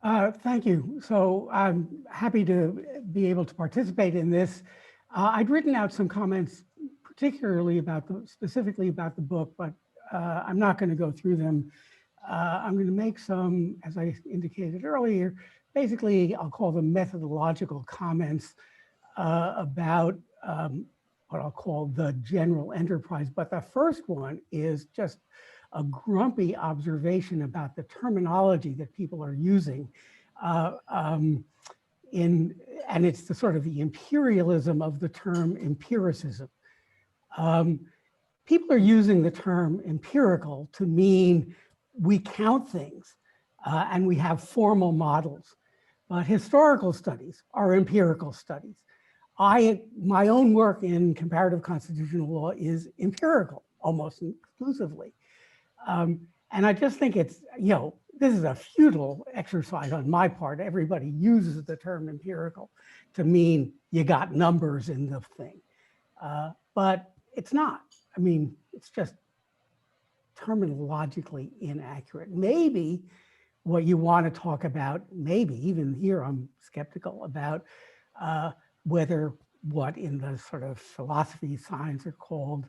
Thank you. So I'm happy to be able to participate in this. I'd written out some comments, particularly about specifically about the book, but I'm not going to go through them. I'm going to make some, as I indicated earlier, basically I'll call them methodological comments about what I'll call the general enterprise. But the first one is just a grumpy observation about the terminology that people are using and it's the sort of the imperialism of the term empiricism. People are using the term empirical to mean we count things and we have formal models, but historical studies are empirical studies. My own work in comparative constitutional law is empirical, almost exclusively. And I just think it's, this is a futile exercise on my part. Everybody uses the term empirical to mean you got numbers in the thing. But it's not. I mean, it's just terminologically inaccurate. Maybe what you want to talk about, maybe even here I'm skeptical about whether what in the sort of philosophy science are called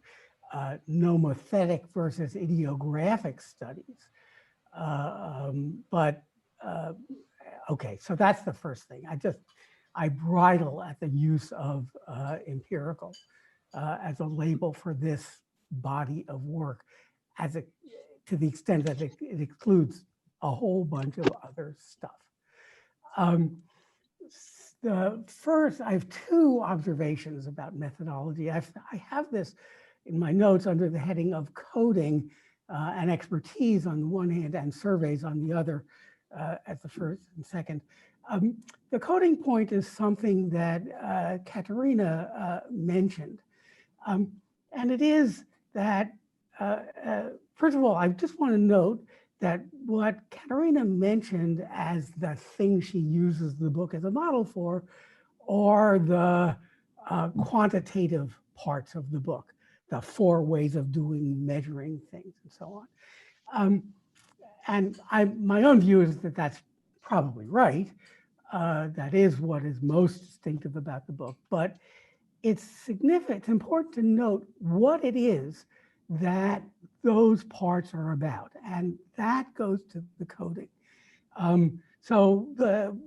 nomothetic versus ideographic studies. Okay, so that's the first thing. I bridle at the use of empirical as a label for this body of work, to the extent that it includes a whole bunch of other stuff. The first, I have two observations about methodology. I have this in my notes under the heading of coding and expertise on the one hand and surveys on the other as the first and second. The coding point is something that Katerina mentioned. And it is that, first of all, I just want to note that what Katerina mentioned as the thing she uses the book as a model for are the quantitative parts of the book, the 4 ways of measuring things and so on. And my own view is that that's probably right. That is what is most distinctive about the book, but it's significant, it's important to note what it is that those parts are about, and that goes to the coding. So the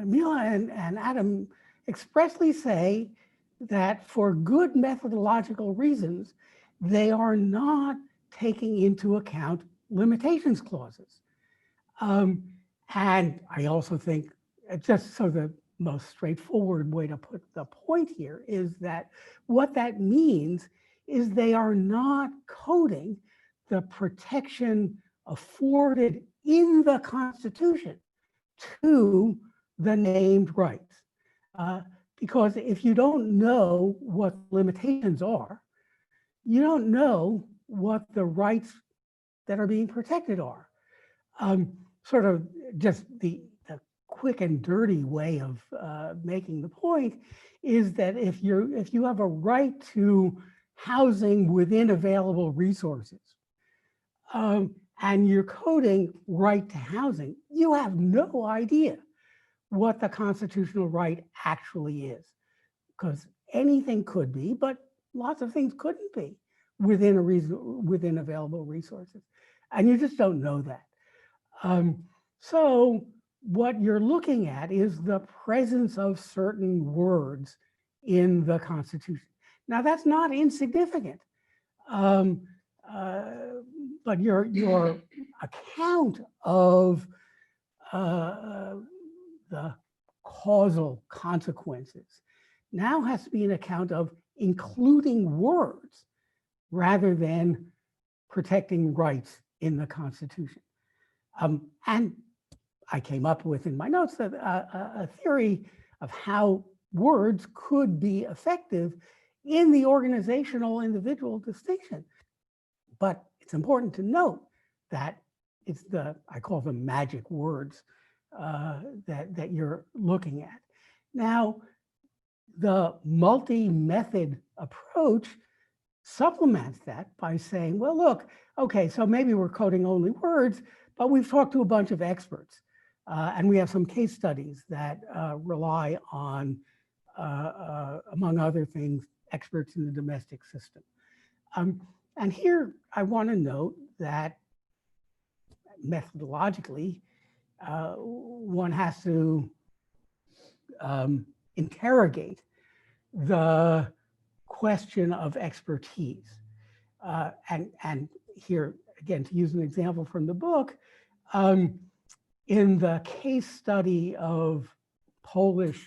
Mila and Adam expressly say that for good methodological reasons, they are not taking into account limitations clauses. And I also think, just so the most straightforward way to put the point here is that what that means is they are not coding the protection afforded in the Constitution to the named rights. Because if you don't know what limitations are, you don't know what the rights that are being protected are. Sort of just the quick and dirty way of making the point is that if you have a right to housing within available resources, and you're coding right to housing, you have no idea what the constitutional right actually is, because anything could be, but lots of things couldn't be within available resources, and you just don't know that. So what you're looking at is the presence of certain words in the Constitution. Now that's not insignificant, but your account of the causal consequences now has to be an account of including words rather than protecting rights in the Constitution. And I came up with in my notes a theory of how words could be effective in the organizational individual distinction. But it's important to note that it's I call them magic words that you're looking at. Now, the multi-method approach supplements that by saying, well, look, okay, so maybe we're coding only words, But we've talked to a bunch of experts, and we have some case studies that rely on, among other things, experts in the domestic system. And here I want to note that methodologically, one has to interrogate the question of expertise. And here, again, to use an example from the book, in the case study of Poland,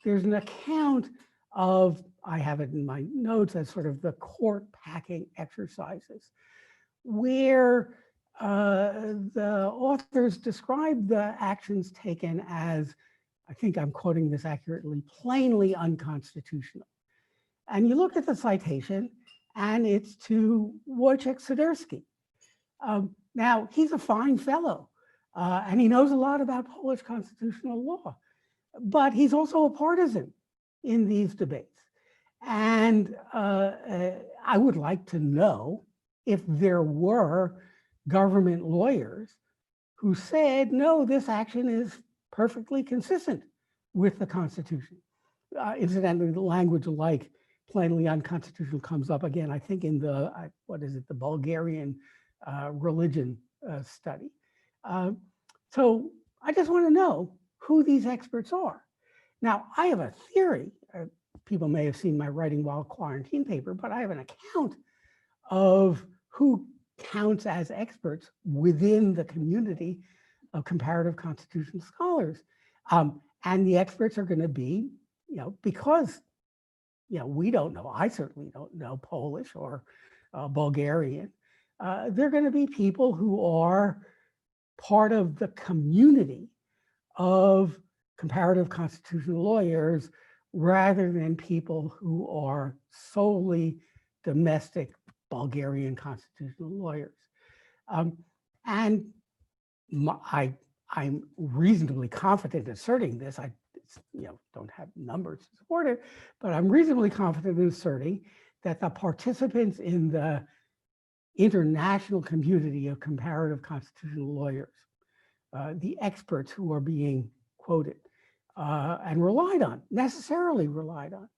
there's an account of, I have it in my notes as sort of the court packing exercises, where the authors describe the actions taken as, I think I'm quoting this accurately, plainly unconstitutional. And you look at the citation, and it's to Wojciech Siderski. Now, he's a fine fellow, and he knows a lot about Polish constitutional law, but he's also a partisan in these debates. And I would like to know if there were government lawyers who said, no, this action is perfectly consistent with the Constitution. Incidentally, the language like plainly unconstitutional comes up again, I think, in the, what is it, the Bulgarian religion study. So I just want to know who these experts are. Now, I have a theory. People may have seen my writing while quarantine paper, but I have an account of who counts as experts within the community of comparative constitutional scholars. And the experts are going to be, because, we don't know, I certainly don't know Polish or Bulgarian. They're going to be people who are part of the community of comparative constitutional lawyers rather than people who are solely domestic Bulgarian constitutional lawyers. And I'm reasonably confident in asserting this. I don't have numbers to support it, but I'm reasonably confident in asserting that the participants in the international community of comparative constitutional lawyers, the experts who are being quoted and relied on, necessarily relied on,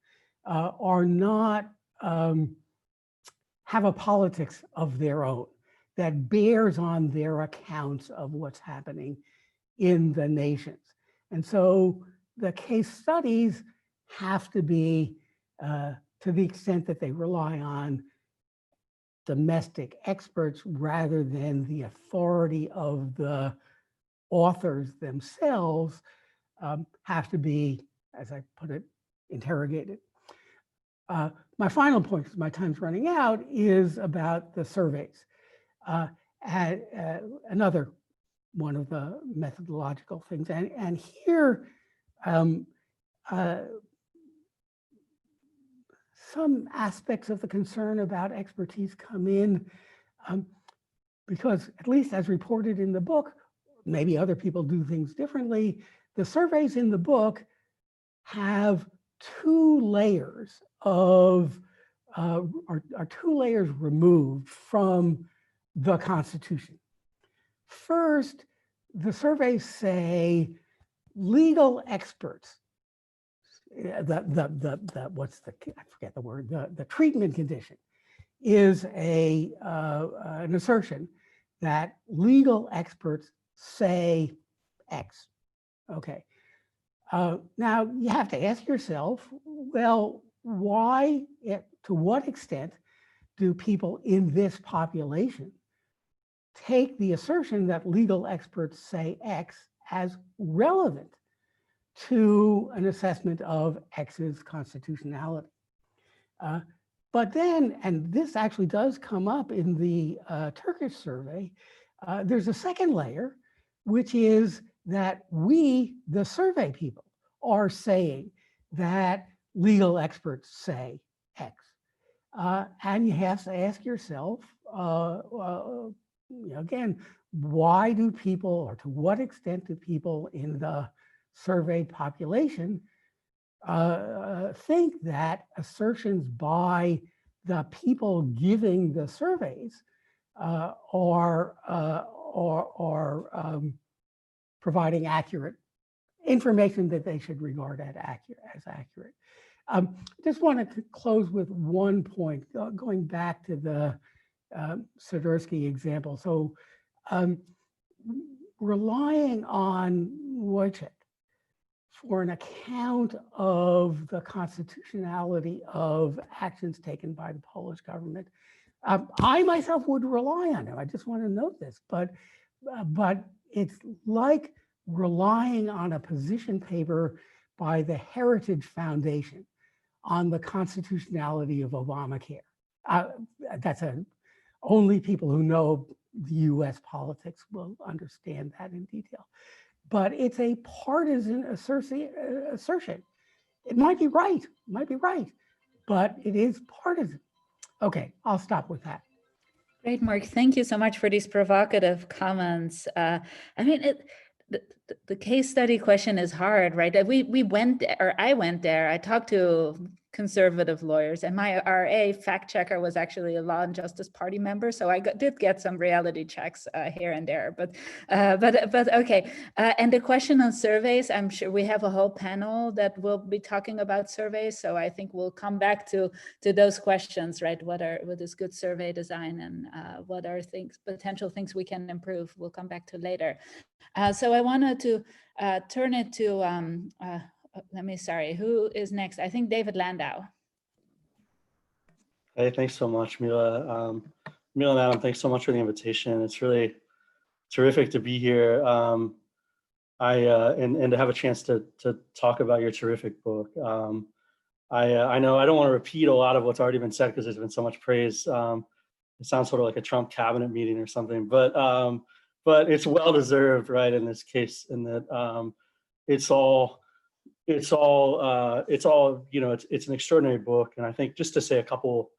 are not, have a politics of their own that bears on their accounts of what's happening in the nations. And so the case studies have to be, to the extent that they rely on domestic experts rather than the authority of the authors themselves, have to be, as I put it, interrogated. My final point, because my time's running out, is about the surveys. Another one of the methodological things. And here, some aspects of the concern about expertise come in because, at least as reported in the book, maybe other people do things differently. The surveys in the book have two layers of, are two layers removed from the Constitution. First, the surveys say legal experts, what's the, I forget the word, the treatment condition is an assertion that legal experts say X. Okay. Now you have to ask yourself, well, why, to what extent do people in this population take the assertion that legal experts say X as relevant to an assessment of X's constitutionality? But then, and this actually does come up in the Turkish survey, there's a second layer, which is that we, the survey people, are saying that legal experts say X. And you have to ask yourself, again, why do people, or to what extent do people in the surveyed population think that assertions by the people giving the surveys are providing accurate information that they should regard as accurate. Just wanted to close with one point, going back to the Swiderski example. So relying on Wojciech for an account of the constitutionality of actions taken by the Polish government, I myself would rely on him. I just want to note this, but it's like relying on a position paper by the Heritage Foundation on the constitutionality of Obamacare. Only people who know the US politics will understand that in detail. But it's a partisan assertion. It might be right, but it is partisan. Okay, I'll stop with that. Great, Mark. Thank you so much for these provocative comments. I mean, the case study question is hard, right? We went there, or I went there. I talked to conservative lawyers, and my RA fact checker was actually a Law and Justice Party member, so I did get some reality checks here and there. But okay. And the question on surveys, I'm sure we have a whole panel that will be talking about surveys. So I think we'll come back to those questions, right? What is good survey design, and what are potential things we can improve? We'll come back to later. So I wanted to turn it to, who is next? I think David Landau. Hey, thanks so much, Mila. Mila and Adam, thanks so much for the invitation. It's really terrific to be here. And to have a chance to talk about your terrific book. I know I don't want to repeat a lot of what's already been said because there's been so much praise. It sounds sort of like a Trump cabinet meeting or something, but it's well deserved, right? In this case, in that it's an extraordinary book. And I think just to say a couple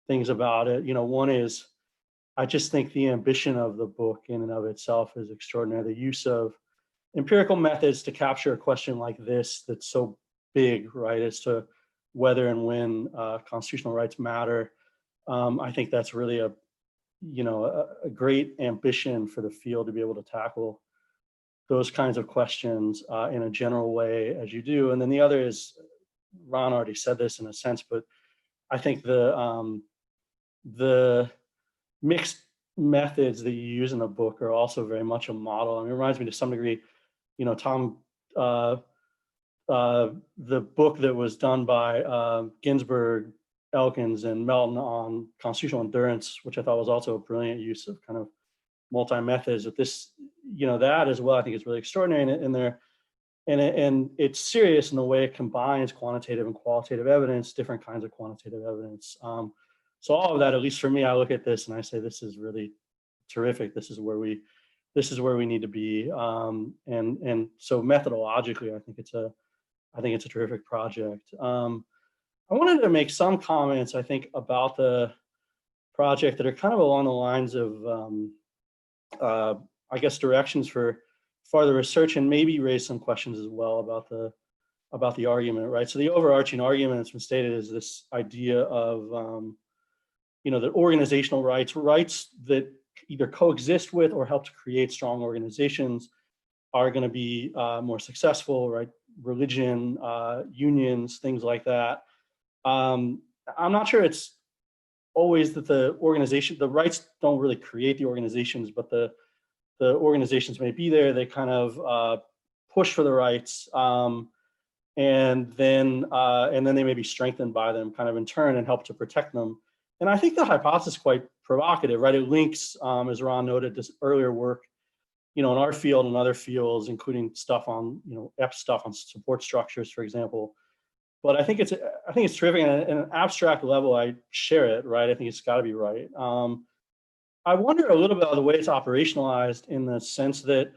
things about it, one is, I just think the ambition of the book in and of itself is extraordinary. The use of empirical methods to capture a question like this that's so big, right, as to whether and when constitutional rights matter. I think that's really a great ambition for the field to be able to tackle those kinds of questions in a general way as you do. And then the other is, Ron already said this in a sense, but I think the mixed methods that you use in the book are also very much a model. I mean, it reminds me to some degree, Tom, the book that was done by Ginsburg, Elkins, and Melton on constitutional endurance, which I thought was also a brilliant use of kind of multi-methods. With this, that as well, I think is really extraordinary in there. And it's serious in the way it combines quantitative and qualitative evidence, different kinds of quantitative evidence. So all of that, at least for me, I look at this and I say, this is really terrific. This is where we need to be. And so methodologically, I think it's a terrific project. I wanted to make some comments, I think, about the project that are kind of along the lines of, I guess, directions for further research, and maybe raise some questions as well about the argument, right? So the overarching argument that's been stated is this idea of, that organizational rights that either coexist with or help to create strong organizations are going to be more successful, right? Religion, unions, things like that. I'm not sure it's always that the rights don't really create the organizations, but the organizations may be there. They kind of push for the rights, and then they may be strengthened by them, kind of in turn, and help to protect them. And I think the hypothesis is quite provocative, right? It links, as Ron noted, this earlier work, in our field and other fields, including stuff on, stuff on support structures, for example. But I think it's terrific. And at an abstract level, I share it, right? I think it's got to be right. I wonder a little bit about the way it's operationalized, in the sense that,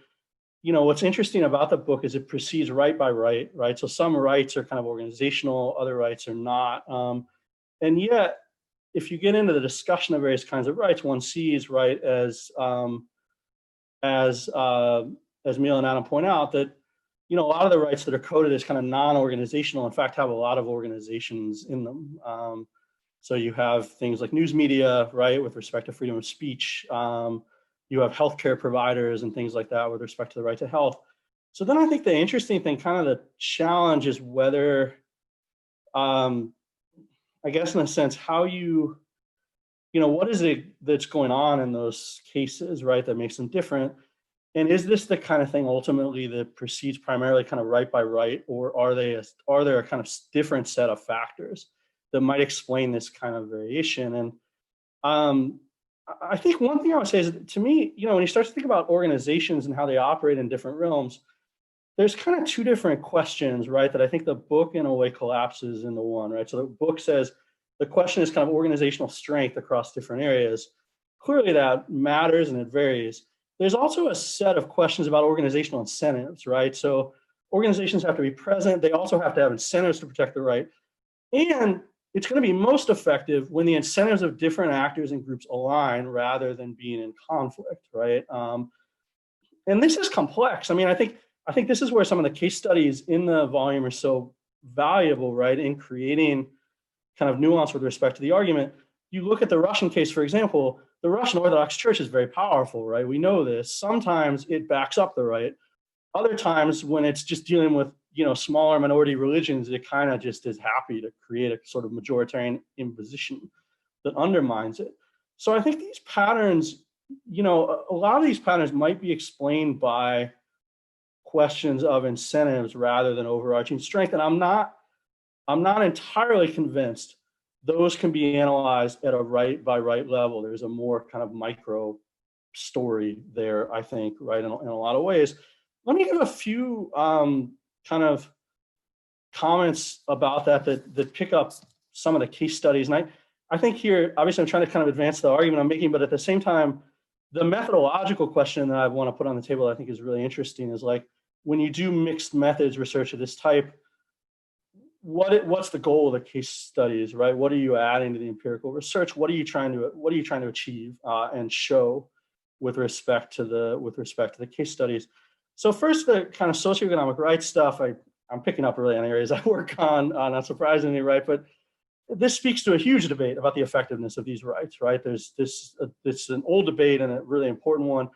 what's interesting about the book is it proceeds right by right, right? So some rights are kind of organizational, other rights are not. And yet, if you get into the discussion of various kinds of rights, one sees, right, as Mila and Adam point out, that a lot of the rights that are coded as kind of non-organizational, in fact, have a lot of organizations in them. So you have things like news media, right, with respect to freedom of speech. You have healthcare providers and things like that with respect to the right to health. So then I think the interesting thing, kind of the challenge, is whether, I guess in a sense, how you know, what is it that's going on in those cases, right, that makes them different? And is this the kind of thing ultimately that proceeds primarily kind of right by right, or are there a kind of different set of factors that might explain this kind of variation? And I think one thing I would say is, to me, you know, when you start to think about organizations and how they operate in different realms, there's kind of two different questions, right, that I think the book in a way collapses into one, right? So the book says the question is kind of organizational strength across different areas. Clearly that matters and it varies. There's also a set of questions about organizational incentives, right? So organizations have to be present. They also have to have incentives to protect the right. And it's going to be most effective when the incentives of different actors and groups align rather than being in conflict, right? And this is complex. I mean, I think this is where some of the case studies in the volume are so valuable, right, in creating kind of nuance with respect to the argument. You look at the Russian case, for example, the Russian Orthodox Church is very powerful, right? We know this. Sometimes it backs up the right. Other times, when it's just dealing with, you know, smaller minority religions, it kind of just is happy to create a sort of majoritarian imposition that undermines it. So I think these patterns, you know, a lot of these patterns might be explained by questions of incentives rather than overarching strength. And I'm not entirely convinced those can be analyzed at a right by right level. There's a more kind of micro story there, I think, right, in a lot of ways. Let me give a few kind of comments about that pick up some of the case studies. And I think here, obviously, I'm trying to kind of advance the argument I'm making, but at the same time, the methodological question that I want to put on the table, I think, is really interesting, is like, when you do mixed methods research of this type, what's the goal of the case studies, right? What are you adding to the empirical research? What are you trying to achieve and show with respect to the case studies? So first, the kind of socioeconomic rights stuff, I'm picking up really on areas I work on, not surprisingly, right? But this speaks to a huge debate about the effectiveness of these rights, right? It's an old debate and a really important one.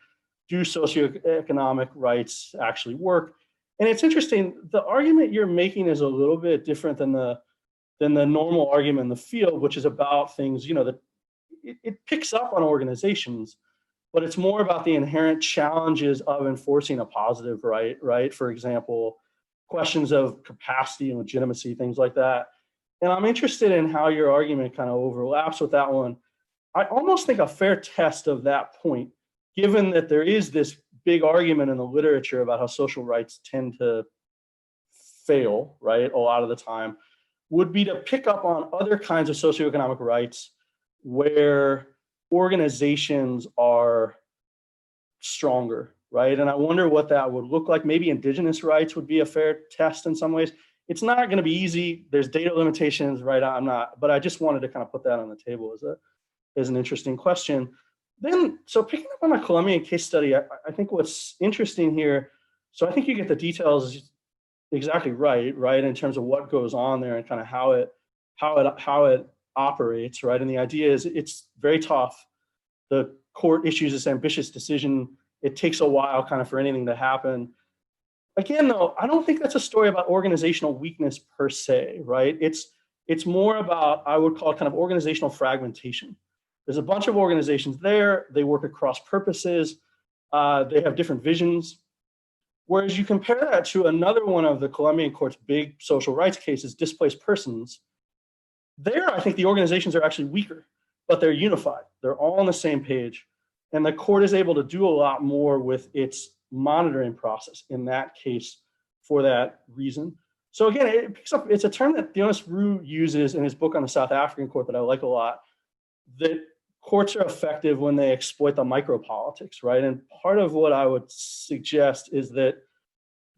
Do socioeconomic rights actually work? And it's interesting, the argument you're making is a little bit different than the normal argument in the field, which is about things, you know, that it picks up on organizations, but it's more about the inherent challenges of enforcing a positive right, right? For example, questions of capacity and legitimacy, things like that. And I'm interested in how your argument kind of overlaps with that one. I almost think a fair test of that point, given that there is this big argument in the literature about how social rights tend to fail, right, a lot of the time, would be to pick up on other kinds of socioeconomic rights where organizations are stronger, right? And I wonder what that would look like. Maybe indigenous rights would be a fair test in some ways. It's not going to be easy. There's data limitations, right? But I just wanted to kind of put that on the table as an interesting question. Then, so picking up on a Colombian case study, I think what's interesting here, so I think you get the details exactly right, in terms of what goes on there and kind of how it operates, right? And the idea is it's very tough. The court issues this ambitious decision. It takes a while kind of for anything to happen. Again, though, I don't think that's a story about organizational weakness per se, right? It's more about, I would call it kind of organizational fragmentation. There's a bunch of organizations there. They work across purposes. They have different visions. Whereas you compare that to another one of the Colombian court's big social rights cases, displaced persons. There, I think the organizations are actually weaker, but they're unified. They're all on the same page. And the court is able to do a lot more with its monitoring process in that case for that reason. So again, it picks up, it's a term that Dionys Roux uses in his book on the South African court that I like a lot, that courts are effective when they exploit the micropolitics, right? And part of what I would suggest is that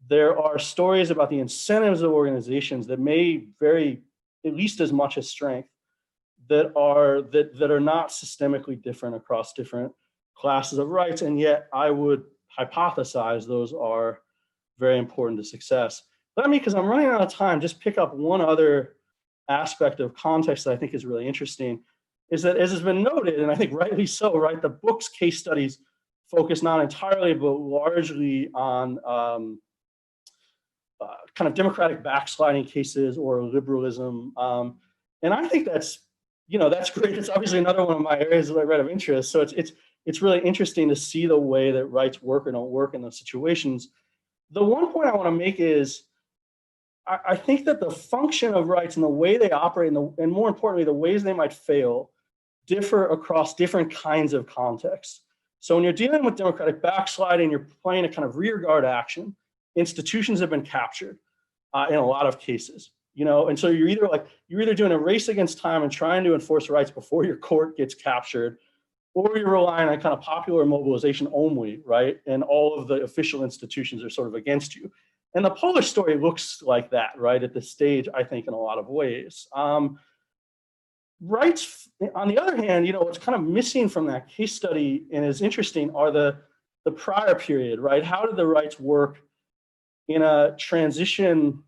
there are stories about the incentives of organizations that may vary at least as much as strength, that are not systemically different across different classes of rights, and yet I would hypothesize those are very important to success. Let me, because I'm running out of time, just pick up one other aspect of context that I think is really interesting, is that, as has been noted, and I think rightly so, right, the book's case studies focus not entirely, but largely on kind of democratic backsliding cases or liberalism. And I think that's, that's great. It's obviously another one of my areas of interest. So it's really interesting to see the way that rights work or don't work in those situations. The one point I want to make is I think that the function of rights and the way they operate and more importantly, the ways they might fail differ across different kinds of contexts. So when you're dealing with democratic backsliding, you're playing a kind of rearguard action. Institutions have been captured in a lot of cases, and so you're either doing a race against time and trying to enforce rights before your court gets captured, or you're relying on kind of popular mobilization only, right? And all of the official institutions are sort of against you. And the Polish story looks like that, right, at this stage, I think, in a lot of ways. Rights, on the other hand, what's kind of missing from that case study and is interesting are the prior period, right? How did the rights work in a transition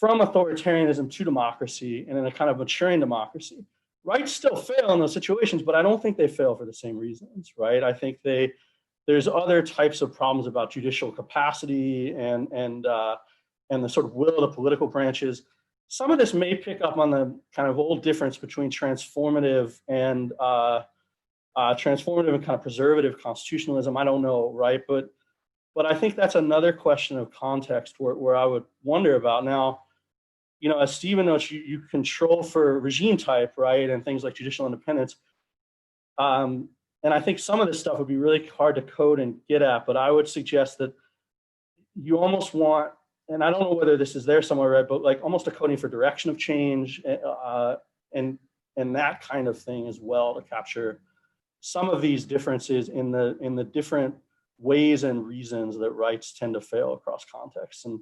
from authoritarianism to democracy and in a kind of maturing democracy? Rights still fail in those situations, but I don't think they fail for the same reasons, right? I think there's other types of problems about judicial capacity and the sort of will of the political branches. Some of this may pick up on the kind of old difference between transformative and kind of preservative constitutionalism. I don't know, right? But I think that's another question of context where I would wonder about. Now, as Stephen notes, you control for regime type, right, and things like judicial independence. And I think some of this stuff would be really hard to code and get at, but I would suggest that you almost want, and I don't know whether this is there somewhere, right, but like almost a coding for direction of change and that kind of thing as well to capture some of these differences in the different ways and reasons that rights tend to fail across contexts. And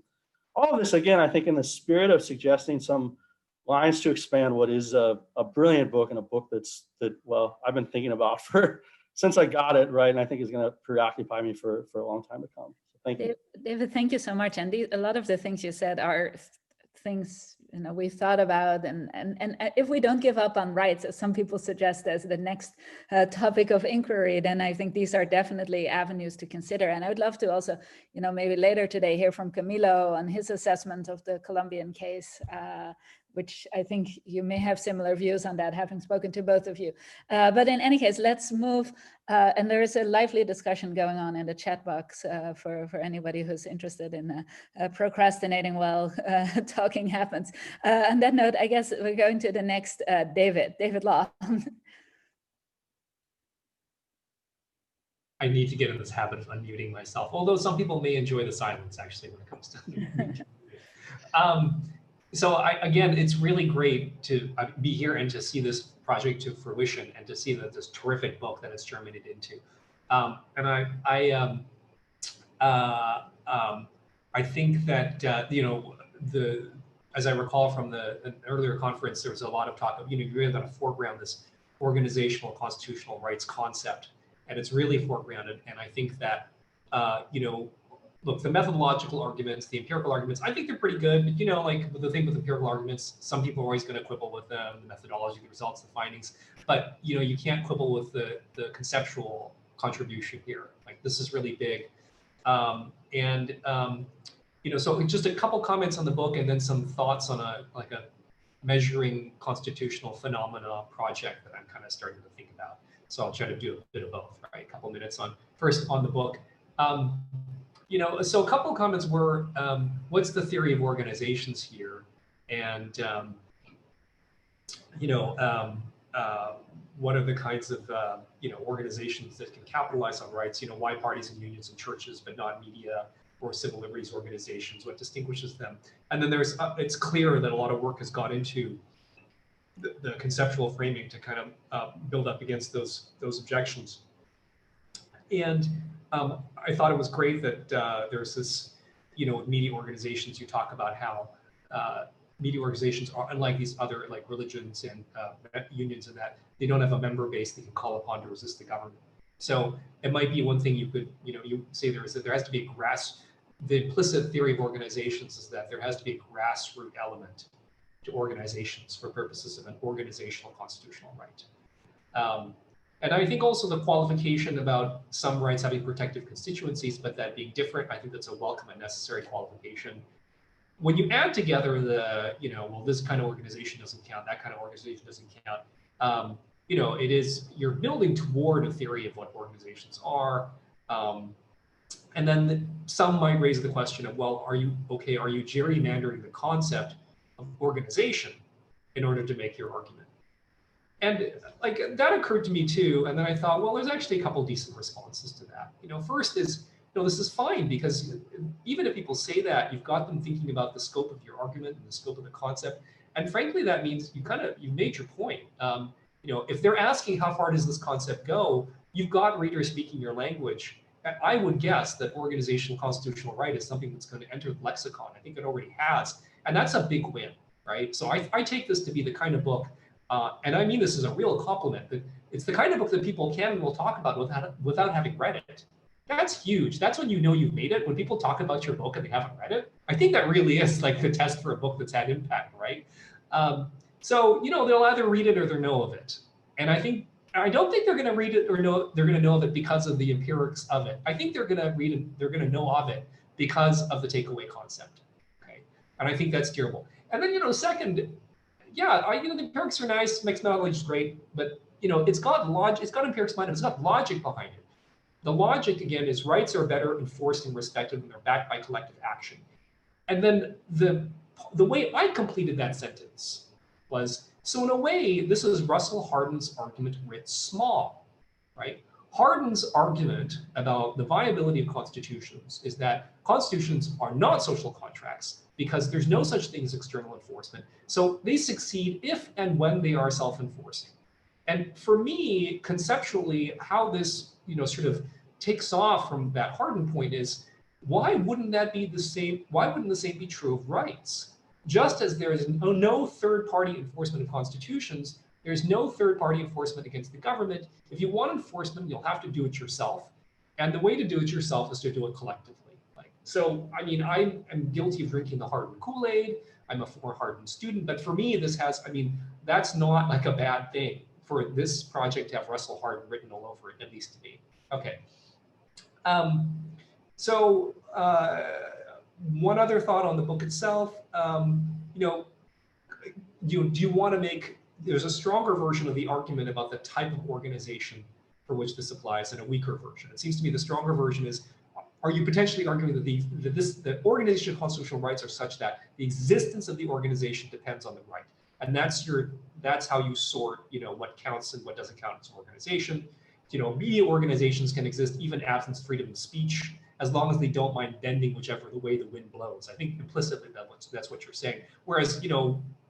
all of this, again, I think in the spirit of suggesting some lines to expand what is a brilliant book and a book that I've been thinking about since I got it, right? And I think is going to preoccupy me for a long time to come. So thank you. David, thank you so much. And a lot of the things you said are things we've thought about, and if we don't give up on rights, as some people suggest as the next topic of inquiry, then I think these are definitely avenues to consider. And I would love to also, maybe later today hear from Camilo on his assessment of the Colombian case, which I think you may have similar views on that, having spoken to both of you. But in any case, let's move. And there is a lively discussion going on in the chat box for anybody who's interested in procrastinating while talking happens. On that note, I guess we're going to the next David Law. I need to get in this habit of unmuting myself, although some people may enjoy the silence actually when it comes to So again, it's really great to be here and to see this project to fruition and to see that this terrific book that it's germinated into. And I think that as I recall from an earlier conference, there was a lot of talk of you really got to foreground this organizational constitutional rights concept, and it's really foregrounded. And I think that look, the methodological arguments, the empirical arguments, I think they're pretty good. But like the thing with empirical arguments, some people are always going to quibble with them, the methodology, the results, the findings. But you can't quibble with the conceptual contribution here. Like this is really big. So just a couple comments on the book, and then some thoughts on a measuring constitutional phenomena project that I'm kind of starting to think about. So I'll try to do a bit of both. Right, a couple minutes first on the book. So a couple of comments were, what's the theory of organizations here? And, what are the kinds of, organizations that can capitalize on rights? Why parties and unions and churches, but not media or civil liberties organizations? What distinguishes them? And then it's clear that a lot of work has gone into the conceptual framing to kind of build up against those objections. And I thought it was great that there's this, media organizations, you talk about how media organizations are unlike these other like religions and unions, and that they don't have a member base they can call upon to resist the government. So it might be one thing you could, you say there has to be the implicit theory of organizations is that there has to be a grassroots element to organizations for purposes of an organizational constitutional right. And I think also the qualification about some rights having protective constituencies, but that being different, I think that's a welcome and necessary qualification. When you add together the, well, this kind of organization doesn't count, that kind of organization doesn't count, it is, you're building toward a theory of what organizations are. And then some might raise the question of, well, are you gerrymandering the concept of organization in order to make your argument? And like that occurred to me too. And then I thought, well, there's actually a couple decent responses to that. First is, this is fine because even if people say that, you've got them thinking about the scope of your argument and the scope of the concept. And frankly, that means you made your point. If they're asking how far does this concept go, you've got readers speaking your language. I would guess that organizational constitutional right is something that's going to enter the lexicon. I think it already has. And that's a big win, right? So I take this to be the kind of book, and I mean this as a real compliment, that it's the kind of book that people can and will talk about without having read it. That's huge. That's when you know you've made it, when people talk about your book and they haven't read it. I think that really is like the test for a book that's had impact, right? So, they'll either read it or they'll know of it. And I don't think they're going to read it or they're going to know of it because of the empirics of it. I think they're going to read it, they're going to know of it because of the takeaway concept. Okay, and I think that's durable. And then, second, yeah, the empirics are nice, mixed knowledge is great, but it's got logic, it's got empirics behind it, it's got logic behind it. The logic again is rights are better enforced and respected when they're backed by collective action. And then the way I completed that sentence was, so in a way, this is Russell Hardin's argument writ small, right? Hardin's argument about the viability of constitutions is that constitutions are not social contracts because there's no such thing as external enforcement. So they succeed if and when they are self-enforcing. And for me, conceptually, how this sort of takes off from that Hardin point is, why wouldn't that be the same? Why wouldn't the same be true of rights? Just as there is no third-party enforcement of constitutions, there's no third-party enforcement against the government. If you want enforcement, you'll have to do it yourself. And the way to do it yourself is to do it collectively. So, I mean, I am guilty of drinking the Hardin Kool-Aid. I'm a former Hardin student, but for me, that's not like a bad thing for this project to have Russell Hardin written all over it, at least to me. Okay. One other thought on the book itself, do you want to make, there's a stronger version of the argument about the type of organization for which this applies and a weaker version. It seems to me the stronger version is, are you potentially arguing that that organizational constitutional rights are such that the existence of the organization depends on the right? And that's how you sort, what counts and what doesn't count as an organization. Media organizations can exist even absent freedom of speech, as long as they don't mind bending whichever the way the wind blows. I think implicitly that's what you're saying. Whereas,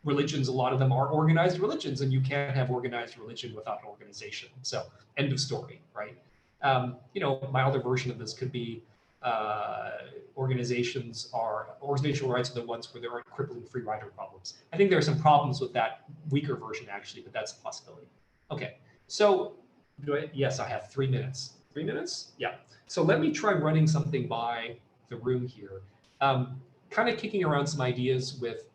religions, a lot of them are organized religions, and you can't have organized religion without an organization. So end of story, right? My other version of this could be organizational rights are the ones where there aren't crippling free rider problems. I think there are some problems with that weaker version actually, but that's a possibility. Okay, so yes, I have 3 minutes. 3 minutes? Yeah. So let me try running something by the room here. Kind of kicking around some ideas with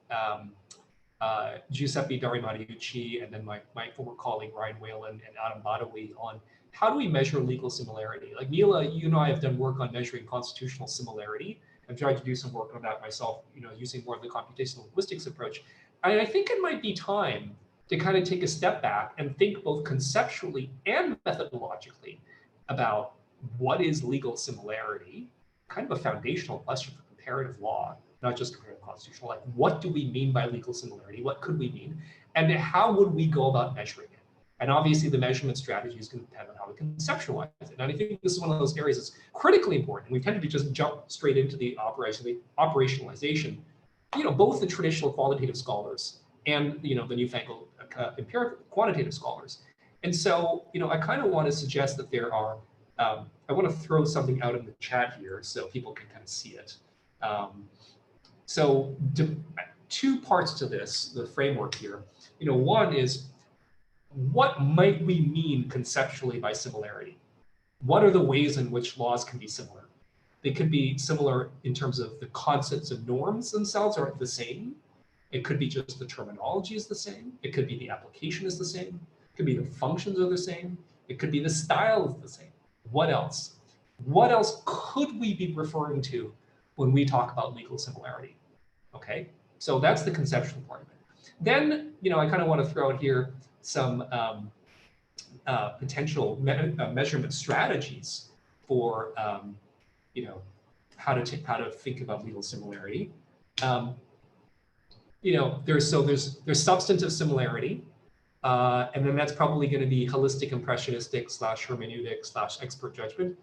Giuseppe Dari-Mariucci and then my former colleague Ryan Whalen and Adam Badawi on how do we measure legal similarity? Like Mila, you and I have done work on measuring constitutional similarity. I've tried to do some work on that myself, using more of the computational linguistics approach. And I think it might be time to kind of take a step back and think both conceptually and methodologically about what is legal similarity, kind of a foundational question for comparative law, not just comparative constitutional, like what do we mean by legal similarity? What could we mean? And how would we go about measuring it? And obviously the measurement strategy is going to depend on how we conceptualize it. And I think this is one of those areas that's critically important. We tend to just jump straight into the operationalization, both the traditional qualitative scholars and, the newfangled empirical quantitative scholars. And so, I kind of want to suggest that there are, I want to throw something out in the chat here so people can kind of see it. So two parts to this, the framework here. One is, what might we mean conceptually by similarity? What are the ways in which laws can be similar? They could be similar in terms of the concepts and norms themselves are the same. It could be just the terminology is the same. It could be the application is the same. It could be the functions are the same. It could be the style is the same. What else? What else could we be referring to when we talk about legal similarity? Okay, so that's the conceptual part of it. Then, I kind of want to throw out here some potential measurement strategies for, how to think about legal similarity. There's substantive similarity, and then that's probably going to be holistic, impressionistic / hermeneutic / expert judgment.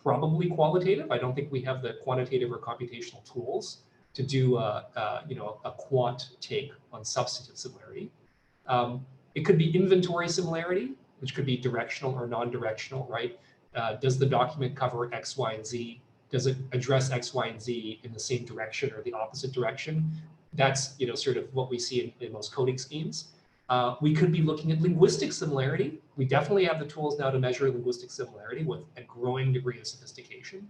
Probably qualitative. I don't think we have the quantitative or computational tools to do a quant take on substantive similarity. It could be inventory similarity, which could be directional or non-directional, right? Does the document cover X, Y, and Z? Does it address X, Y, and Z in the same direction or the opposite direction? That's sort of what we see in most coding schemes. We could be looking at linguistic similarity. We definitely have the tools now to measure linguistic similarity with a growing degree of sophistication.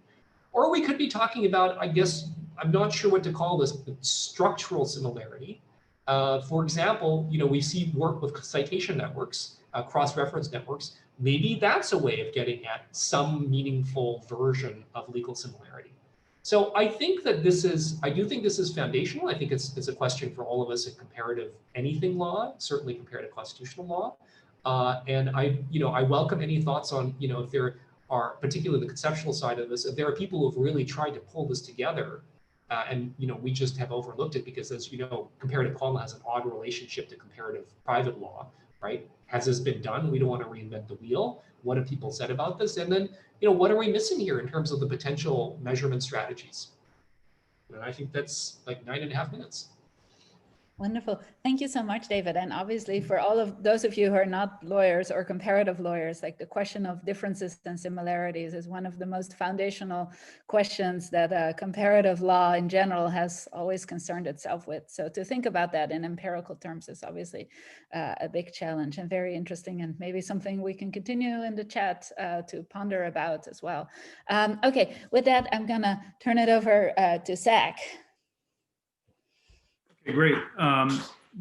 Or we could be talking about, I guess, I'm not sure what to call this, but structural similarity. For example, we see work with citation networks, cross-reference networks. Maybe that's a way of getting at some meaningful version of legal similarity. So I think that I do think this is foundational. I think it's a question for all of us in comparative anything law, certainly comparative constitutional law. And I welcome any thoughts on, if there are, particularly the conceptual side of this, if there are people who have really tried to pull this together, and we just have overlooked it because, as you know, comparative common law has an odd relationship to comparative private law, right? Has this been done? We don't want to reinvent the wheel. What have people said about this? And then, what are we missing here in terms of the potential measurement strategies? And I think that's like 9.5 minutes. Wonderful. Thank you so much, David. And obviously for all of those of you who are not lawyers or comparative lawyers, like the question of differences and similarities is one of the most foundational questions that comparative law in general has always concerned itself with. So to think about that in empirical terms is obviously a big challenge and very interesting, and maybe something we can continue in the chat to ponder about as well. Okay, with that, I'm gonna turn it over to Zach. Okay, great.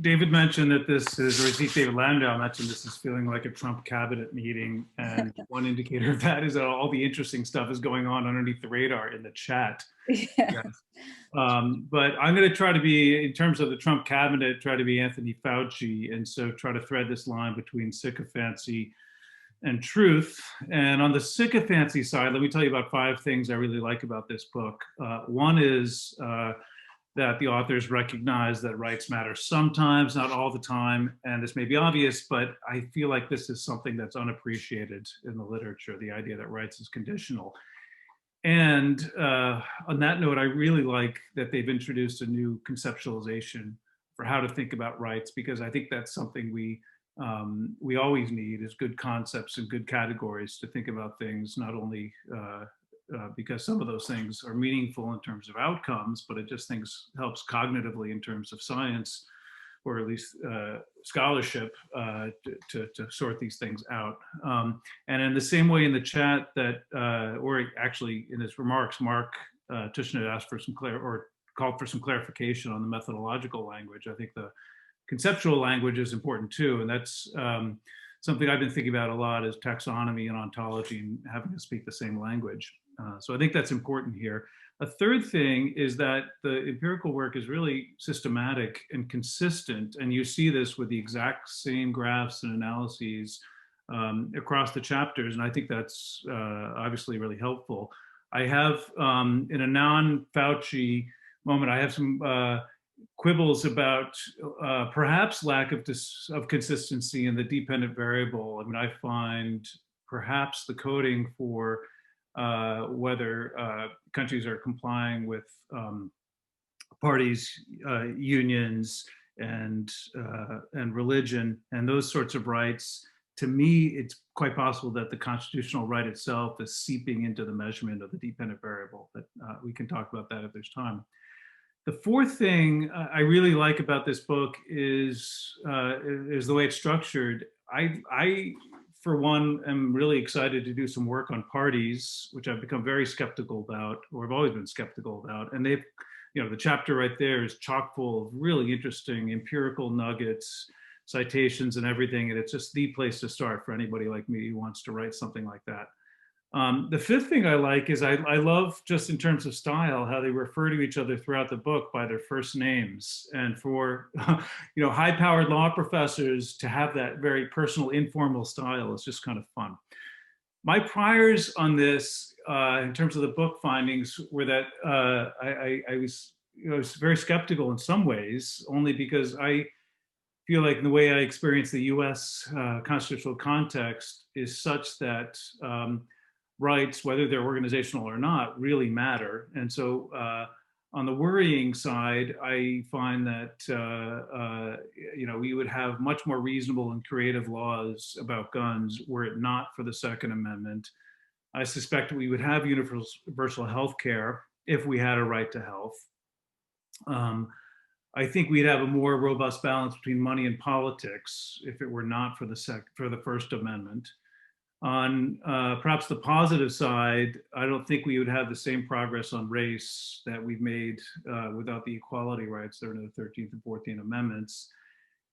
David mentioned that this is, or David Landau mentioned this is feeling like a Trump cabinet meeting. And one indicator of that is that all the interesting stuff is going on underneath the radar in the chat. Yeah. Yes. But I'm going to try to be, in terms of the Trump cabinet, try to be Anthony Fauci. And so try to thread this line between sycophancy and truth. And on the sycophancy side, let me tell you about 5 things I really like about this book. One is, that the authors recognize that rights matter sometimes, not all the time. And this may be obvious, but I feel like this is something that's unappreciated in the literature, the idea that rights is conditional. And on that note, I really like that they've introduced a new conceptualization for how to think about rights, because I think that's something we always need, is good concepts and good categories to think about things, not only because some of those things are meaningful in terms of outcomes, but it just helps cognitively in terms of science, or at least scholarship, to sort these things out. And in the same way in the chat that, or actually in his remarks, Mark Tushnet asked for called for some clarification on the methodological language. I think the conceptual language is important too, and that's something I've been thinking about a lot, is taxonomy and ontology and having to speak the same language. So I think that's important here. A third thing is that the empirical work is really systematic and consistent, and you see this with the exact same graphs and analyses across the chapters, and I think that's obviously really helpful. I have, in a non-Fauci moment, I have some quibbles about perhaps lack of consistency in the dependent variable. I mean, I find perhaps the coding for whether countries are complying with parties, unions, and religion, and those sorts of rights. To me, it's quite possible that the constitutional right itself is seeping into the measurement of the dependent variable, but we can talk about that if there's time. The fourth thing I really like about this book is the way it's structured. I, for one, am really excited to do some work on parties, which I've become very skeptical about, or I've always been skeptical about. And they've, the chapter right there is chock full of really interesting empirical nuggets citations and everything, and it's just the place to start for anybody like me who wants to write something like that. The fifth thing I like is I love, just in terms of style, how they refer to each other throughout the book by their first names. And for high-powered law professors to have that very personal, informal style is just kind of fun. My priors on this, in terms of the book findings, were that I was very skeptical in some ways, only because I feel like the way I experience the U.S. Constitutional context is such that rights, whether they're organizational or not, really matter. And so on the worrying side, I find that we would have much more reasonable and creative laws about guns were it not for the Second Amendment. I suspect we would have universal health care if we had a right to health. I think we'd have a more robust balance between money and politics if it were not for the First Amendment. On perhaps the positive side, I don't think we would have the same progress on race that we've made without the equality rights that are in the 13th and 14th Amendments.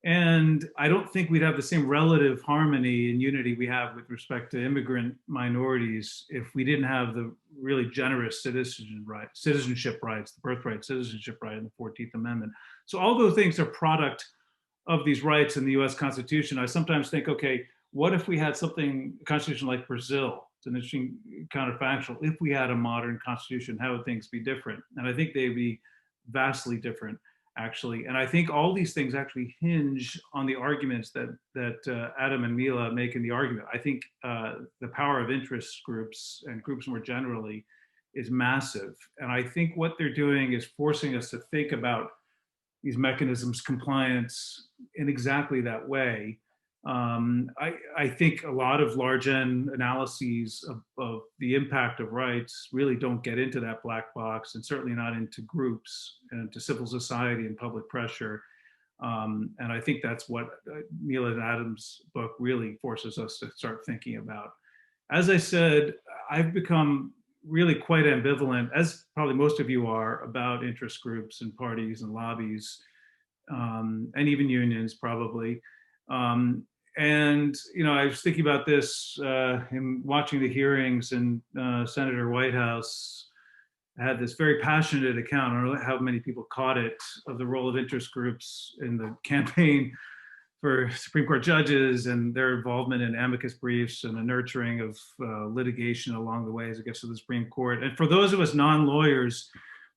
And I don't think we'd have the same relative harmony and unity we have with respect to immigrant minorities if we didn't have the really generous citizenship rights, the birthright citizenship right in the 14th Amendment. So all those things are product of these rights in the US Constitution. I sometimes think, okay, what if we had a constitution like Brazil? It's an interesting counterfactual. If we had a modern constitution, how would things be different? And I think they'd be vastly different, actually. And I think all these things actually hinge on the arguments that Adam and Mila make in the argument. I think the power of interest groups and groups more generally is massive. And I think what they're doing is forcing us to think about these mechanisms, compliance, in exactly that way. I think a lot of large N analyses of the impact of rights really don't get into that black box, and certainly not into groups and to civil society and public pressure. And I think that's what Mila and Adam's book really forces us to start thinking about. As I said, I've become really quite ambivalent, as probably most of you are, about interest groups and parties and lobbies, and even unions probably. And I was thinking about this in watching the hearings, and Senator Whitehouse had this very passionate account, I don't know how many people caught it, of the role of interest groups in the campaign for Supreme Court judges and their involvement in amicus briefs and the nurturing of litigation along the way as it gets to the Supreme Court. And for those of us non-lawyers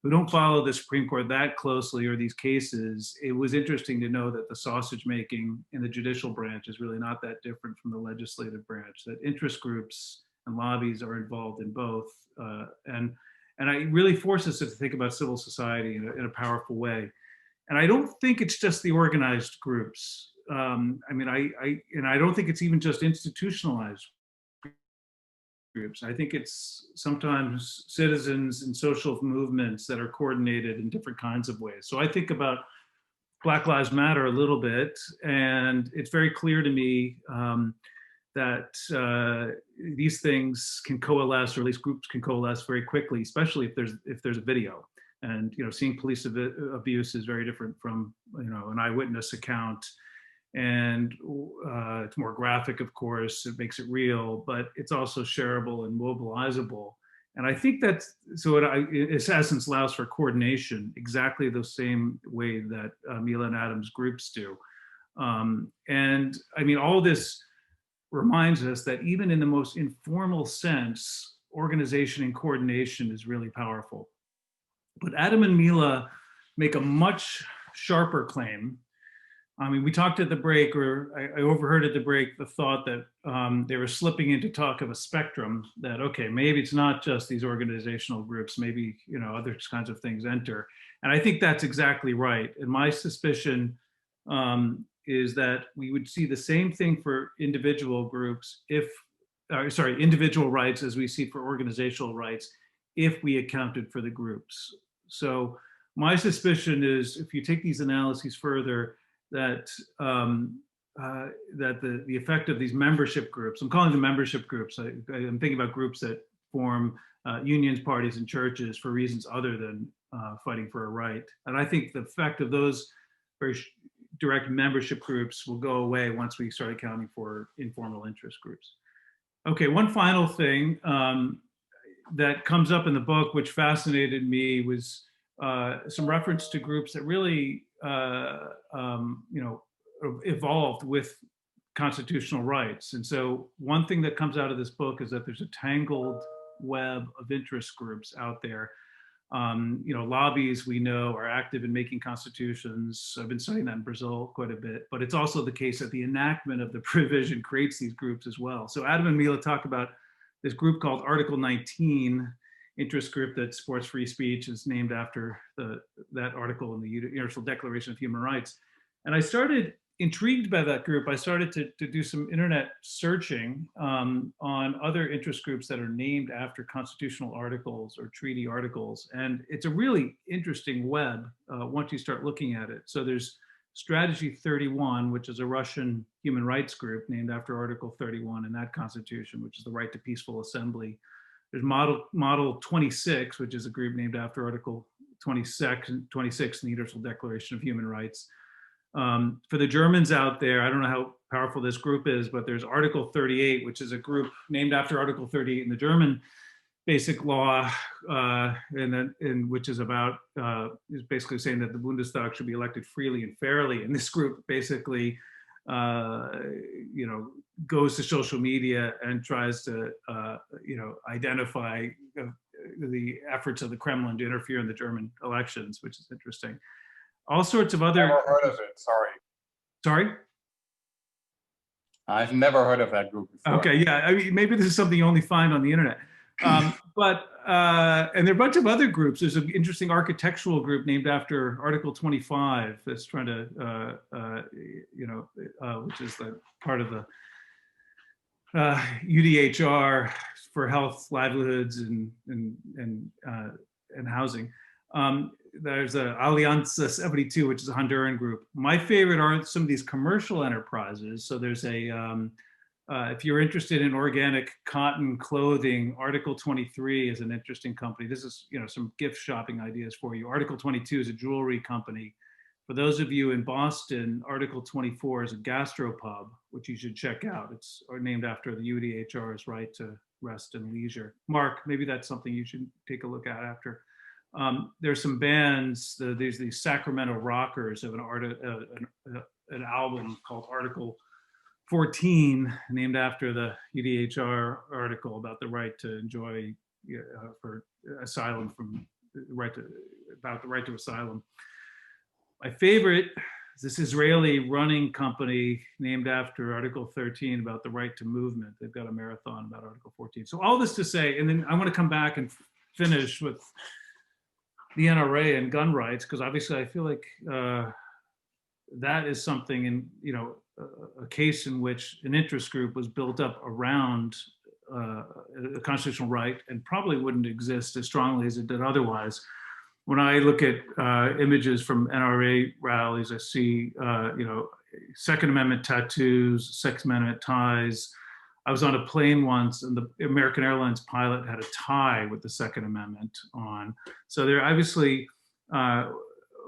who don't follow the Supreme Court that closely or these cases, it was interesting to know that the sausage making in the judicial branch is really not that different from the legislative branch, that interest groups and lobbies are involved in both. And it really forces us to think about civil society in a powerful way. And I don't think it's just the organized groups. I don't think it's even just institutionalized groups. I think it's sometimes citizens and social movements that are coordinated in different kinds of ways. So I think about Black Lives Matter a little bit, and it's very clear to me that these things can coalesce, or at least groups can coalesce very quickly, especially if there's a video. And seeing police abuse is very different from an eyewitness account. And it's more graphic, of course, it makes it real, but it's also shareable and mobilizable. And I think that's, so its essence allows for coordination, exactly the same way that Mila and Adam's groups do. And I mean, all this reminds us that even in the most informal sense, organization and coordination is really powerful. But Adam and Mila make a much sharper claim. I mean, we talked at the break, or I overheard at the break, the thought that they were slipping into talk of a spectrum, that, okay, maybe it's not just these organizational groups, maybe, other kinds of things enter. And I think that's exactly right. And my suspicion is that we would see the same thing for individual groups individual rights as we see for organizational rights, if we accounted for the groups. So my suspicion is, if you take these analyses further, that the effect of these membership groups, I'm calling them membership groups, I'm thinking about groups that form unions, parties, and churches for reasons other than fighting for a right. And I think the effect of those very direct membership groups will go away once we start accounting for informal interest groups. Okay, one final thing that comes up in the book, which fascinated me, was some reference to groups that really, evolved with constitutional rights. And so one thing that comes out of this book is that there's a tangled web of interest groups out there. Lobbies we know are active in making constitutions. I've been studying that in Brazil quite a bit, but it's also the case that the enactment of the provision creates these groups as well. So Adam and Mila talk about this group called Article 19, interest group that supports free speech, is named after that article in the Universal Declaration of Human Rights. And I started intrigued by that group. I started to do some internet searching on other interest groups that are named after constitutional articles or treaty articles. And it's a really interesting web once you start looking at it. So there's Strategy 31, which is a Russian human rights group named after Article 31 in that constitution, which is the right to peaceful assembly. There's Model 26, which is a group named after Article 26 in the Universal Declaration of Human Rights. For the Germans out there, I don't know how powerful this group is, but there's Article 38, which is a group named after Article 38 in the German basic law, which is about, is basically saying that the Bundestag should be elected freely and fairly. And this group basically, goes to social media and tries to, identify the efforts of the Kremlin to interfere in the German elections, which is interesting. All sorts of other. Never heard of it. Sorry. Sorry? I've never heard of that group before. Okay, yeah. I mean, maybe this is something you only find on the internet. And there are a bunch of other groups. There's an interesting architectural group named after Article 25 that's trying to, which is the part of the UDHR for health, livelihoods, and housing. There's a Alianza 72, which is a Honduran group. My favorite are some of these commercial enterprises. So there's if you're interested in organic cotton clothing, Article 23 is an interesting company. This is, some gift shopping ideas for you. Article 22 is a jewelry company. For those of you in Boston, Article 24 is a gastropub, which you should check out. It's named after the UDHR's right to rest and leisure. Mark, maybe that's something you should take a look at after. There's some bands, there's these Sacramento Rockers have an album called Article 14, named after the UDHR article about the right to enjoy for asylum about the right to asylum. My favorite is this Israeli running company named after Article 13 about the right to movement. They've got a marathon about Article 14. So all this to say, and then I want to come back and finish with the NRA and gun rights, because obviously I feel like that is something in, a case in which an interest group was built up around a constitutional right and probably wouldn't exist as strongly as it did otherwise. When I look at images from NRA rallies, I see, Second Amendment tattoos, Second Amendment ties. I was on a plane once and the American Airlines pilot had a tie with the Second Amendment on. So they're obviously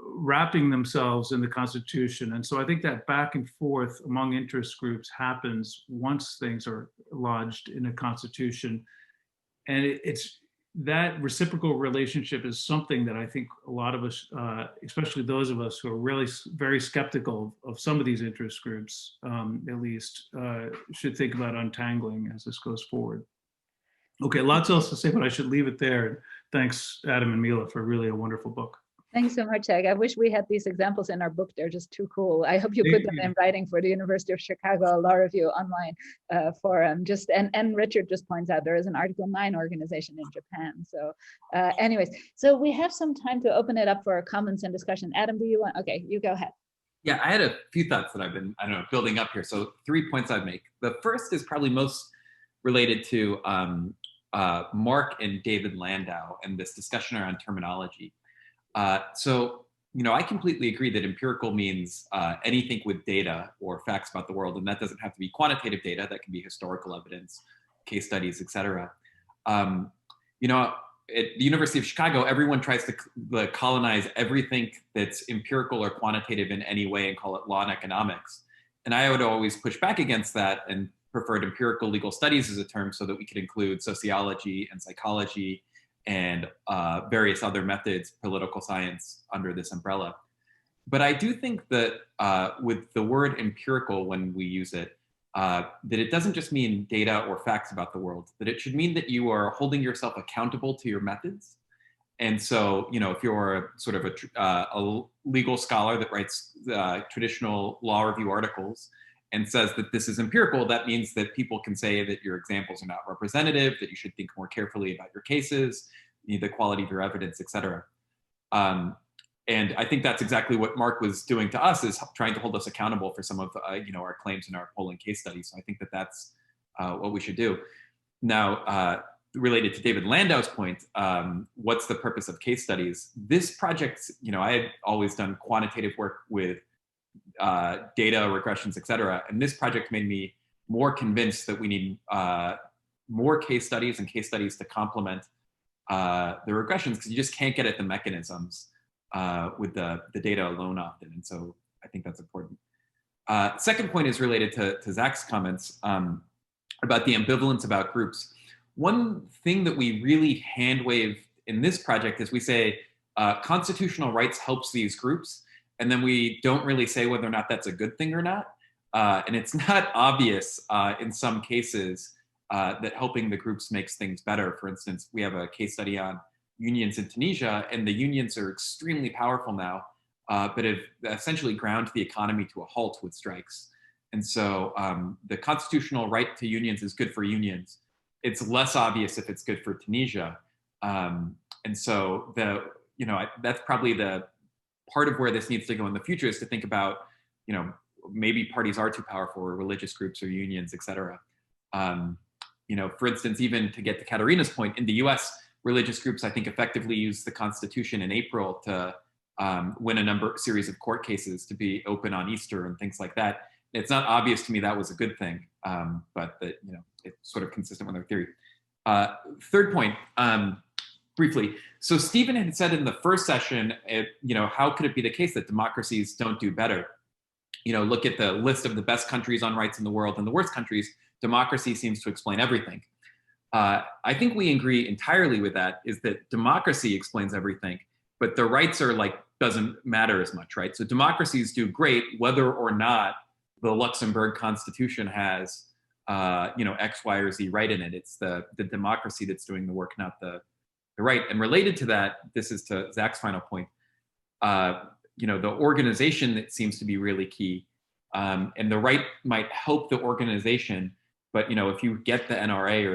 wrapping themselves in the Constitution. And so I think that back and forth among interest groups happens once things are lodged in a Constitution. And it's that reciprocal relationship is something that I think a lot of us, especially those of us who are really very skeptical of some of these interest groups, at least, should think about untangling as this goes forward. Okay, lots else to say, but I should leave it there. Thanks, Adam and Mila, for really a wonderful book. Thanks so much, Ag. I wish we had these examples in our book. They're just too cool. I hope you put them in writing for the University of Chicago Law Review online forum. And Richard just points out there is an Article 9 organization in Japan. So anyways, so we have some time to open it up for comments and discussion. Adam, do you want? Okay, you go ahead. Yeah, I had a few thoughts that I've been, building up here. So 3 points I'd make. The first is probably most related to Mark and David Landau and this discussion around terminology. I completely agree that empirical means anything with data or facts about the world, and that doesn't have to be quantitative data. That can be historical evidence, case studies, etc. at the University of Chicago, everyone tries to colonize everything that's empirical or quantitative in any way and call it law and economics. And I would always push back against that and preferred empirical legal studies as a term so that we could include sociology and psychology and various other methods, political science under this umbrella. But I do think that with the word empirical, when we use it, that it doesn't just mean data or facts about the world, that it should mean that you are holding yourself accountable to your methods. And so, you know, if you're sort of a legal scholar that writes traditional law review articles and says that this is empirical, that means that people can say that your examples are not representative, that you should think more carefully about your cases, the quality of your evidence, et cetera. And I think that's exactly what Mark was doing to us, is trying to hold us accountable for some of you know, our claims in our polling case studies. So I think that that's what we should do. Now, related to David Landau's point, what's the purpose of case studies? This project, you know, I had always done quantitative work with data, regressions, et cetera. And this project made me more convinced that we need more case studies and case studies to complement the regressions, because you just can't get at the mechanisms with the data alone often. And so I think that's important. Second point is related to Zach's comments about the ambivalence about groups. One thing that we really hand wave in this project is we say constitutional rights helps these groups, and then we don't really say whether or not that's a good thing or not. And it's not obvious in some cases that helping the groups makes things better. For instance, we have a case study on unions in Tunisia, and the unions are extremely powerful now, but have essentially ground the economy to a halt with strikes. And so the constitutional right to unions is good for unions. It's less obvious if it's good for Tunisia. And so that's probably the part of where this needs to go in the future, is to think about, you know, maybe parties are too powerful, or religious groups or unions, et cetera. You know, for instance, even to get to Katarina's point, in the US, religious groups, I think, effectively used the Constitution in April to win a series of court cases to be open on Easter and things like that. It's not obvious to me that was a good thing, but that, you know, it's sort of consistent with our theory. Third point, briefly. So Stephen had said in the first session, you know, how could it be the case that democracies don't do better? You know, look at the list of the best countries on rights in the world and the worst countries. Democracy seems to explain everything. I think we agree entirely with that, is that democracy explains everything, but the rights are like, doesn't matter as much, right? So democracies do great whether or not the Luxembourg Constitution has, you know, X, Y, or Z right in it. It's the democracy that's doing the work, not the right. And related to that, this is to Zach's final point, you know, the organization that seems to be really key. And the right might help the organization, but, you know, if you get the NRA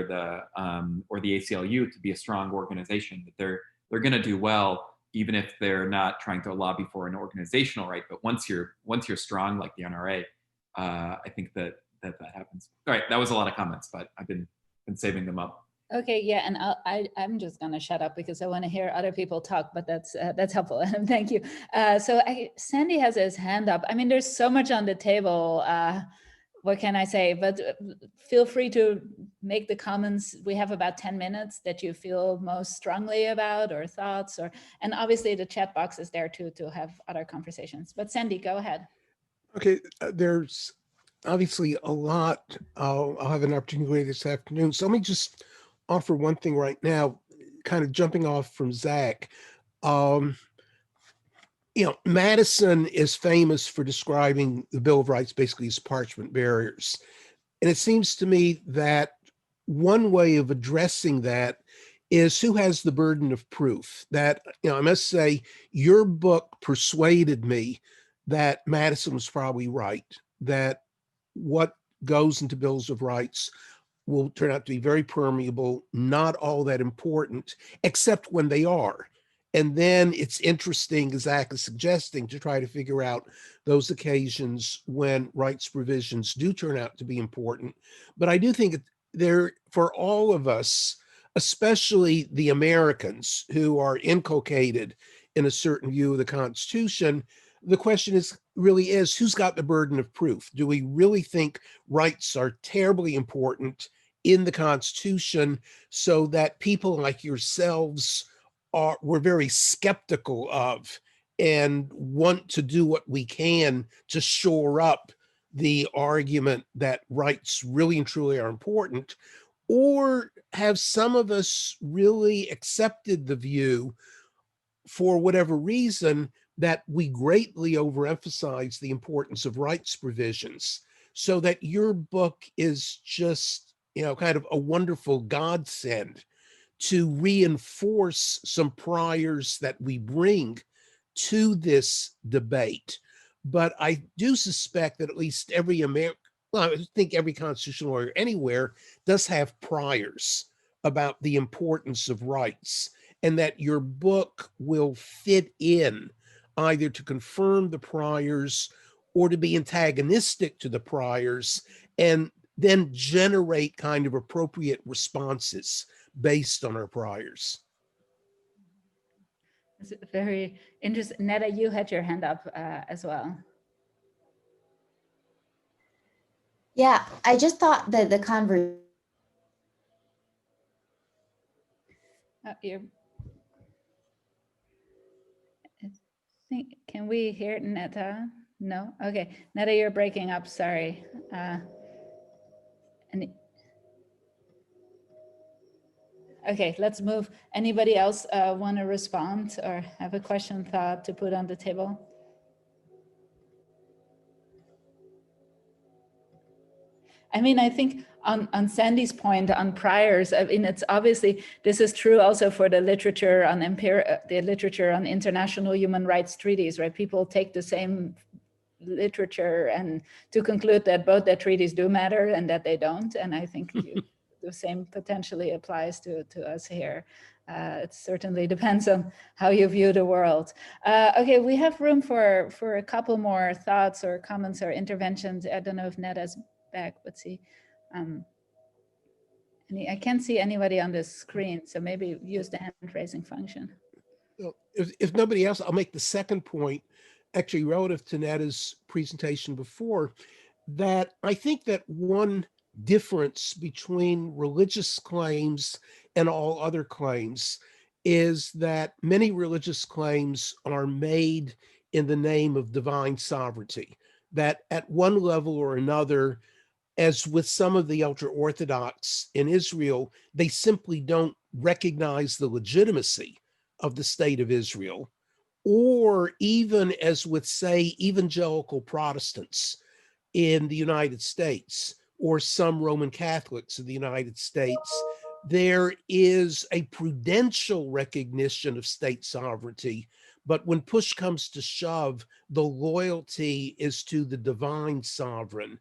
or the ACLU to be a strong organization, that they're going to do well, even if they're not trying to lobby for an organizational right. But once you're strong like the NRA, I think that happens. All right, that was a lot of comments, but I've been saving them up. Okay, yeah, and I'm just gonna shut up because I want to hear other people talk, but that's helpful. Thank you. So Sandy has his hand up. I mean, there's so much on the table. What can I say? But feel free to make the comments. We have about 10 minutes that you feel most strongly about, or thoughts, and obviously the chat box is there too to have other conversations. But Sandy, go ahead. Okay, there's obviously a lot. I'll have an opportunity this afternoon. So let me just offer one thing right now, kind of jumping off from Zach. You know, Madison is famous for describing the Bill of Rights basically as parchment barriers. And it seems to me that one way of addressing that is who has the burden of proof. That, you know, I must say, your book persuaded me that Madison was probably right, that what goes into bills of rights will turn out to be very permeable, not all that important, except when they are. And then it's interesting, as Zach is suggesting, to try to figure out those occasions when rights provisions do turn out to be important. But I do think there, for all of us, especially the Americans who are inculcated in a certain view of the Constitution, the question really is, who's got the burden of proof? Do we really think rights are terribly important in the Constitution so that people like yourselves were very skeptical of and want to do what we can to shore up the argument that rights really and truly are important? Or have some of us really accepted the view, for whatever reason, that we greatly overemphasize the importance of rights provisions, so that your book is just, kind of a wonderful godsend to reinforce some priors that we bring to this debate? But I do suspect that at least I think every constitutional lawyer anywhere does have priors about the importance of rights, and that your book will fit in either to confirm the priors or to be antagonistic to the priors, and then generate kind of appropriate responses based on our priors. It's very interesting. Netta, you had your hand up as well. Yeah, I just thought that the conversation. Can we hear Netta? No? Okay. Netta, you're breaking up. Sorry. Okay, let's move. Anybody else want to respond or have a question, thought to put on the table? I mean, I think on Sandy's point on priors, I mean, it's obviously, this is true also for the literature on the literature on international human rights treaties, right? People take the same literature and to conclude that both the treaties do matter and that they don't. And I think the same potentially applies to us here. It certainly depends on how you view the world. Okay, we have room for a couple more thoughts or comments or interventions. I don't know if Netta's back. Let's see. I can't see anybody on the screen, so maybe use the hand raising function. Well, if nobody else, I'll make the second point, actually relative to Netta's presentation before, that I think that one difference between religious claims and all other claims is that many religious claims are made in the name of divine sovereignty, that at one level or another, as with some of the ultra-Orthodox in Israel, they simply don't recognize the legitimacy of the state of Israel. Or even as with, say, evangelical Protestants in the United States, or some Roman Catholics in the United States, there is a prudential recognition of state sovereignty. But when push comes to shove, the loyalty is to the divine sovereign.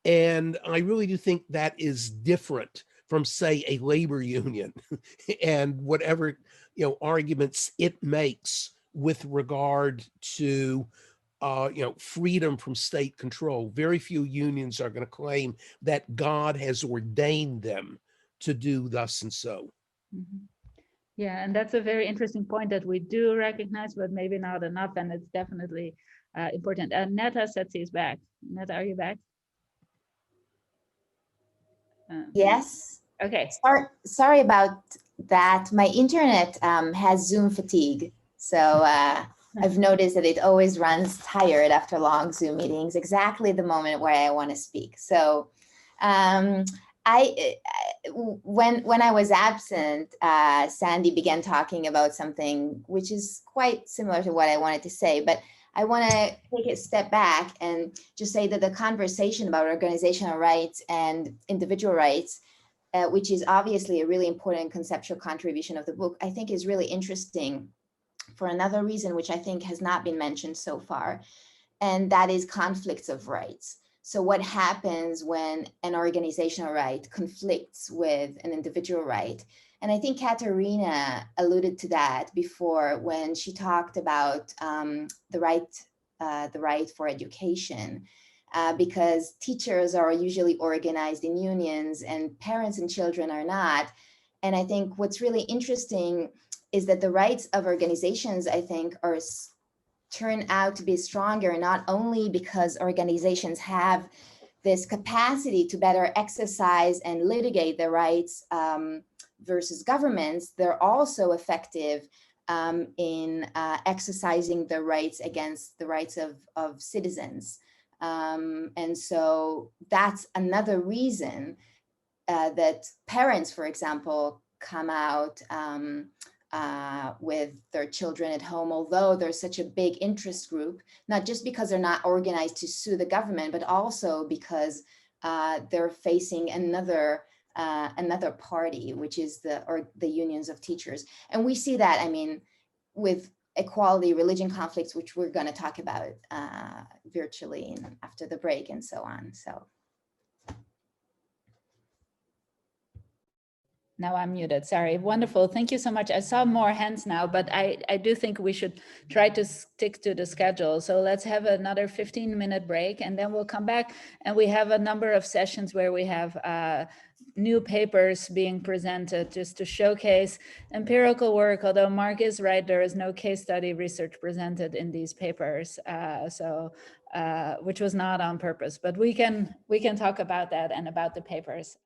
And I really do think that is different from, say, a labor union and whatever arguments it makes with regard to freedom from state control. Very few unions are going to claim that God has ordained them to do thus and so. Mm-hmm. Yeah, and that's a very interesting point that we do recognize, but maybe not enough, and it's definitely important. Netta said she's back. Netta, are you back? Yes. Okay. Sorry about that. My internet has Zoom fatigue. So I've noticed that it always runs tired after long Zoom meetings, exactly the moment where I want to speak. So when I was absent, Sandy began talking about something which is quite similar to what I wanted to say, but I want to take a step back and just say that the conversation about organizational rights and individual rights, which is obviously a really important conceptual contribution of the book, I think is really interesting for another reason, which I think has not been mentioned so far, and that is conflicts of rights. So what happens when an organizational right conflicts with an individual right? And I think Katerina alluded to that before when she talked about the right for education, because teachers are usually organized in unions and parents and children are not. And I think what's really interesting is that the rights of organizations, I think, turn out to be stronger, not only because organizations have this capacity to better exercise and litigate the rights versus governments, they're also effective in exercising the rights against the rights of citizens. And so that's another reason that parents, for example, come out with their children at home, although there's such a big interest group, not just because they're not organized to sue the government, but also because they're facing another party, which is the unions of teachers. And we see that, I mean, with equality, religion conflicts, which we're going to talk about virtually after the break and so on. So. Now I'm muted, sorry. Wonderful, thank you so much. I saw more hands now, but I do think we should try to stick to the schedule. So let's have another 15-minute break and then we'll come back and we have a number of sessions where we have new papers being presented just to showcase empirical work, although Mark is right, there is no case study research presented in these papers, which was not on purpose, but we can talk about that and about the papers.